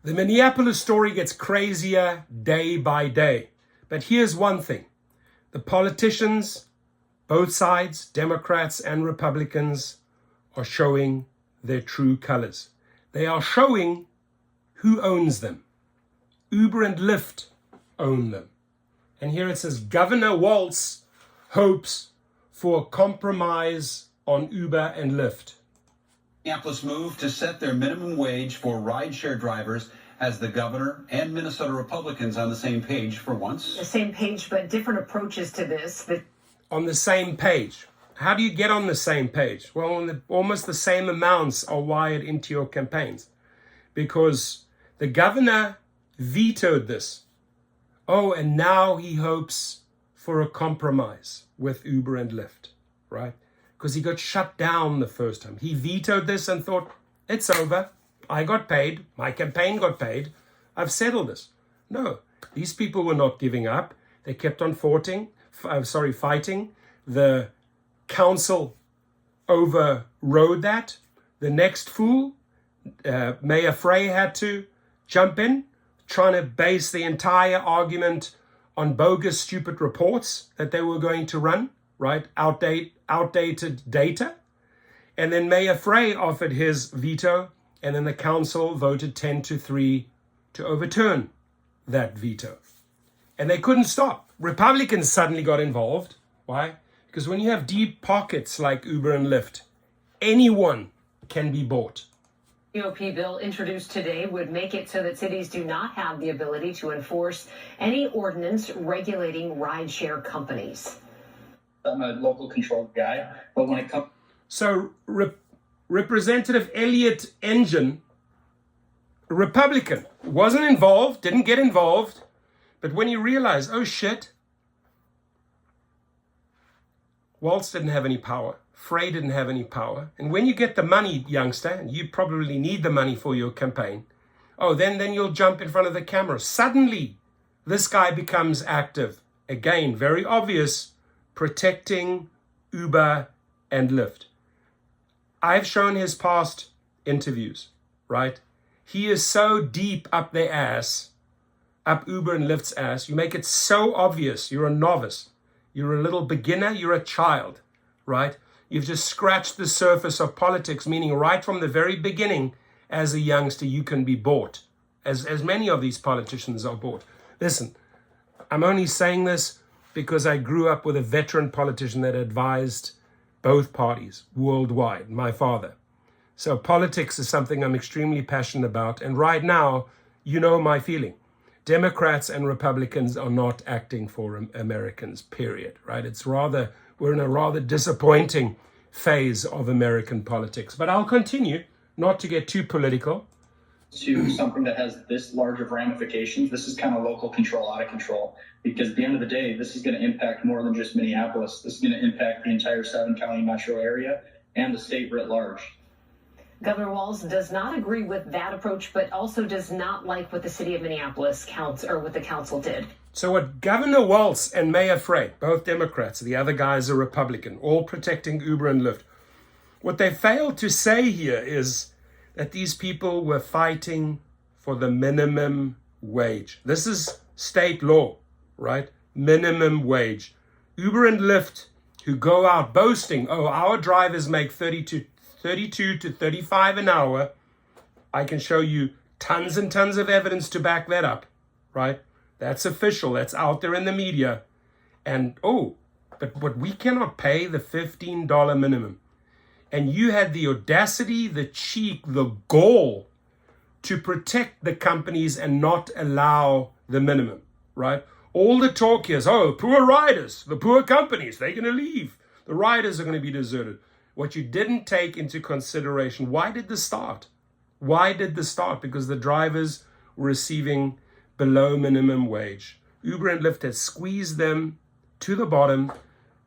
The Minneapolis story gets crazier day by day. But here's one thing. The politicians, both sides, Democrats and Republicans, are showing their true colors. They are showing who owns them. Uber and Lyft own them. And here it says, Governor Walz hopes for a compromise on Uber and Lyft. Minneapolis moved to set their minimum wage for rideshare drivers as the governor and Minnesota Republicans on the same page for once. The same page, but different approaches to this. On the same page. How do you get on the same page? Well, almost the same amounts are wired into your campaigns because the governor vetoed this. Oh, and now he hopes for a compromise with Uber and Lyft, right? Because he got shut down the first time. He vetoed this and thought, it's over. I got paid. My campaign got paid. I've settled this. No, these people were not giving up. They kept on fighting. The council overrode that. The next fool, Mayor Frey, had to jump in, trying to base the entire argument on bogus, stupid reports that they were going to run, right? Outdated data. And then Mayor Frey offered his veto, and then the council voted 10-3 to overturn that veto. And they couldn't stop. Republicans suddenly got involved. Why? Because when you have deep pockets like Uber and Lyft, anyone can be bought. GOP bill introduced today would make it so that cities do not have the ability to enforce any ordinance regulating rideshare companies. I'm a local control guy, but when it comes... So Representative Elliott Engine, a Republican, wasn't involved, didn't get involved, but when you realize, oh shit, Walz didn't have any power, Frey didn't have any power, and when you get the money, youngster, and you probably need the money for your campaign, oh, then you'll jump in front of the camera. Suddenly, this guy becomes active. Again, very obvious, protecting Uber and Lyft. I've shown his past interviews, right? He is so deep up their ass, up Uber and Lyft's ass. You make it so obvious. You're a novice. You're a little beginner. You're a child, right? You've just scratched the surface of politics, meaning right from the very beginning, as a youngster, you can be bought, as many of these politicians are bought. Listen, I'm only saying this because I grew up with a veteran politician that advised both parties worldwide, my father. So politics is something I'm extremely passionate about. And right now, you know my feeling. Democrats and Republicans are not acting for Americans, period, right? We're in a rather disappointing phase of American politics. But I'll continue, not to get too political. To something that has this large of ramifications, this is kind of local control out of control. Because at the end of the day, this is going to impact more than just Minneapolis. This is going to impact the entire 7-county metro area and the state writ large. Governor Walz does not agree with that approach, but also does not like what the city of Minneapolis what the council did. So what Governor Walz and Mayor Frey, both Democrats, the other guys are Republican, all protecting Uber and Lyft. What they failed to say here is that these people were fighting for the minimum wage. This is state law, right? Minimum wage. Uber and Lyft, who go out boasting, oh, our drivers make 32 to 35 an hour. I can show you tons and tons of evidence to back that up, right? That's official. That's out there in the media. And, but we cannot pay the $15 minimum. And you had the audacity, the cheek, the gall to protect the companies and not allow the minimum, right? All the talk here is, poor riders, the poor companies, they're going to leave. The riders are going to be deserted. What you didn't take into consideration, why did this start? Because the drivers were receiving below minimum wage. Uber and Lyft had squeezed them to the bottom.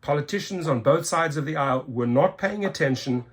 Politicians on both sides of the aisle were not paying attention,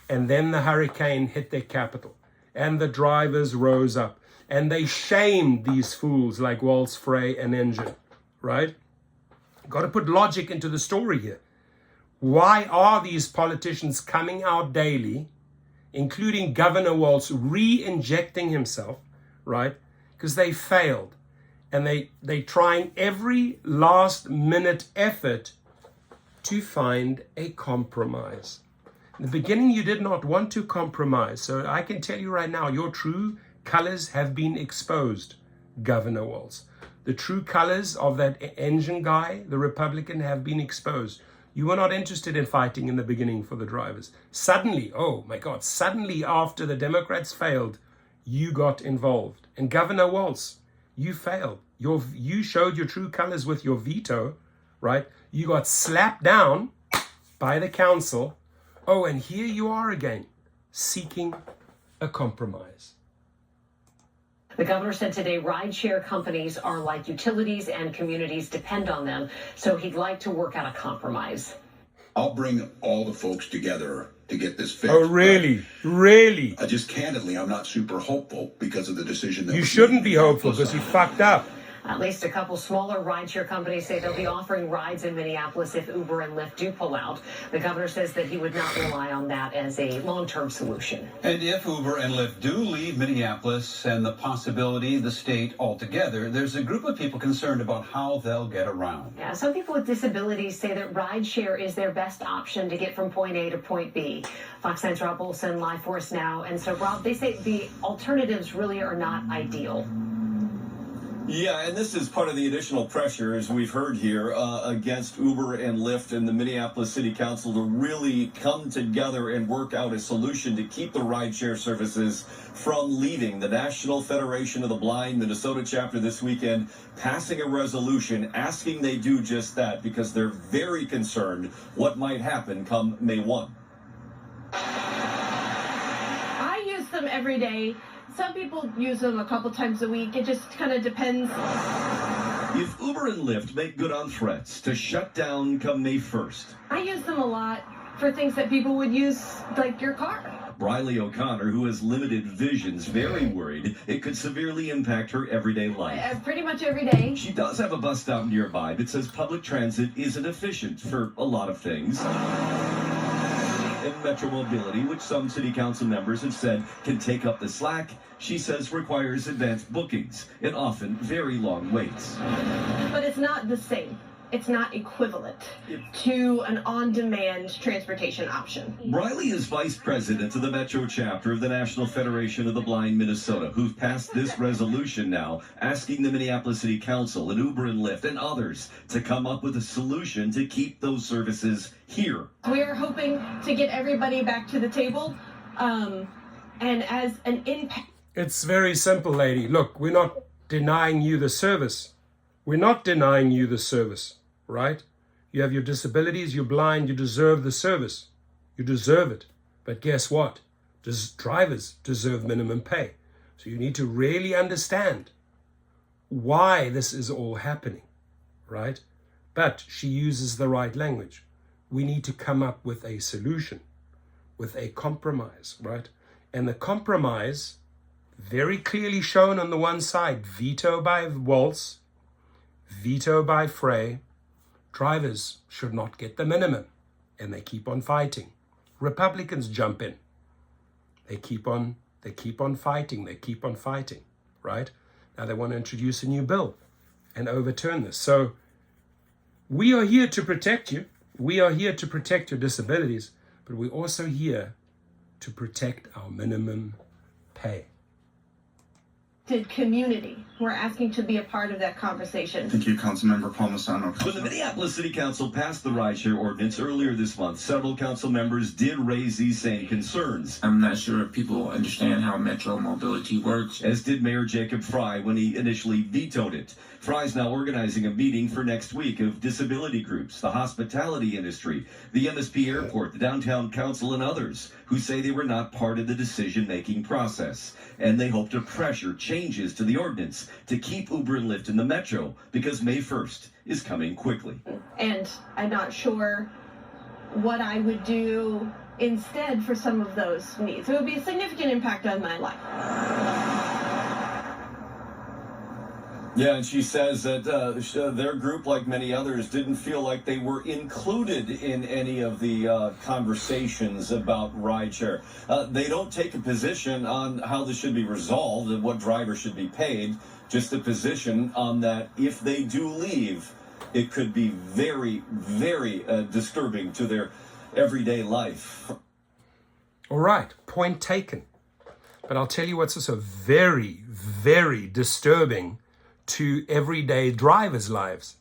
and then the hurricane hit their capital, and the drivers rose up, and they shamed these fools like Walz, Frey, and Engine, right? Got to put logic into the story here. Why are these politicians coming out daily, including Governor Walz re-injecting himself, right? Because they failed. And they're trying every last minute effort to find a compromise. In the beginning, you did not want to compromise. So I can tell you right now, your true colors have been exposed, Governor Walz. The true colors of that engine guy, the Republican, have been exposed. You were not interested in fighting in the beginning for the drivers. Suddenly, oh my God, suddenly after the Democrats failed, you got involved. And Governor Walz, you failed. You showed your true colors with your veto, right? You got slapped down by the council. Oh, and here you are again, seeking a compromise. The governor said today rideshare companies are like utilities and communities depend on them, so he'd like to work out a compromise. I'll bring all the folks together to get this fixed. Oh, really? Really? Candidly, I'm not super hopeful because of the decision that You shouldn't be hopeful because you fucked up. At least a couple smaller rideshare companies say they'll be offering rides in Minneapolis if Uber and Lyft do pull out. The governor says that he would not rely on that as a long-term solution. And if Uber and Lyft do leave Minneapolis and the possibility the state altogether, there's a group of people concerned about how they'll get around. Yeah, some people with disabilities say that rideshare is their best option to get from point A to point B. Fox 9's Rob Olson live for us now. And so, Rob, they say the alternatives really are not ideal. Yeah, and this is part of the additional pressure, as we've heard here, against Uber and Lyft and the Minneapolis City Council to really come together and work out a solution to keep the rideshare services from leaving. The National Federation of the Blind Minnesota chapter this weekend passing a resolution asking they do just that because they're very concerned what might happen come May 1. I use them every day. Some people use them a couple times a week. It just kind of depends. If Uber and Lyft make good on threats to shut down come May 1st. I use them a lot for things that people would use, like your car. Briley O'Connor, who has limited vision, is very worried it could severely impact her everyday life. Pretty much every day. She does have a bus stop nearby that says public transit isn't efficient for a lot of things. And Metro Mobility, which some city council members have said can take up the slack, she says requires advanced bookings and often very long waits. But it's not the same. It's not equivalent to an on-demand transportation option. Briley is vice president of the Metro chapter of the National Federation of the Blind Minnesota, who've passed this resolution now asking the Minneapolis City Council and Uber and Lyft and others to come up with a solution to keep those services here. We're hoping to get everybody back to the table, and as an impact. It's very simple, lady. Look, we're not denying you the service. We're not denying you the service, right? You have your disabilities, you're blind, you deserve the service. You deserve it. But guess what? Drivers deserve minimum pay. So you need to really understand why this is all happening, right? But she uses the right language. We need to come up with a solution, with a compromise, right? And the compromise, very clearly shown on the one side, veto by Walz, veto by Frey. Drivers should not get the minimum, and they keep on fighting. Republicans jump in. They keep on fighting, right? Now they want to introduce a new bill and overturn this. So we are here to protect you. We are here to protect your disabilities, but we're also here to protect our minimum pay. Community. We're asking to be a part of that conversation. Thank you, Councilmember Palmisano. When the Minneapolis City Council passed the rideshare ordinance earlier this month, several council members did raise these same concerns. I'm not sure if people understand how Metro Mobility works. As did Mayor Jacob Fry when he initially vetoed it. Fry's now organizing a meeting for next week of disability groups, the hospitality industry, the MSP Airport, the Downtown Council, and others who say they were not part of the decision-making process. And they hope to pressure changes to the ordinance to keep Uber and Lyft in the Metro because May 1st is coming quickly. And I'm not sure what I would do instead for some of those needs. It would be a significant impact on my life. Yeah, and she says that their group, like many others, didn't feel like they were included in any of the conversations about rideshare. They don't take a position on how this should be resolved and what drivers should be paid, just a position on that if they do leave, it could be very, very disturbing to their everyday life. All right, point taken. But I'll tell you what's also very, very disturbing to everyday drivers' lives,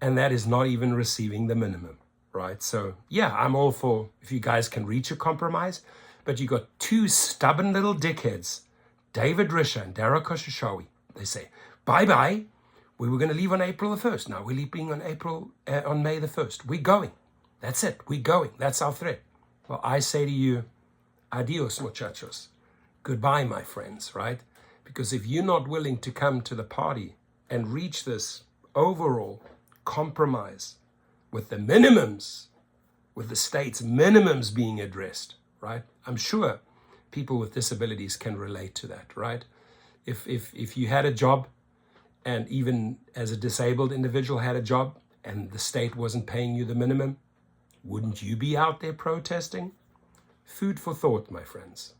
and that is not even receiving the minimum, right? So yeah, I'm all for if you guys can reach a compromise, but you got two stubborn little dickheads, David Risher and Dara Khosrowshahi. They say, bye-bye, we were going to leave on April the 1st. Now we're leaving on May the 1st. We're going. That's it. We're going. That's our threat. Well, I say to you, adios, muchachos. Goodbye, my friends, right? Because if you're not willing to come to the party and reach this overall compromise with the minimums, with the state's minimums being addressed, right? I'm sure people with disabilities can relate to that, right? If you had a job, and even as a disabled individual had a job, and the state wasn't paying you the minimum, wouldn't you be out there protesting? Food for thought, my friends.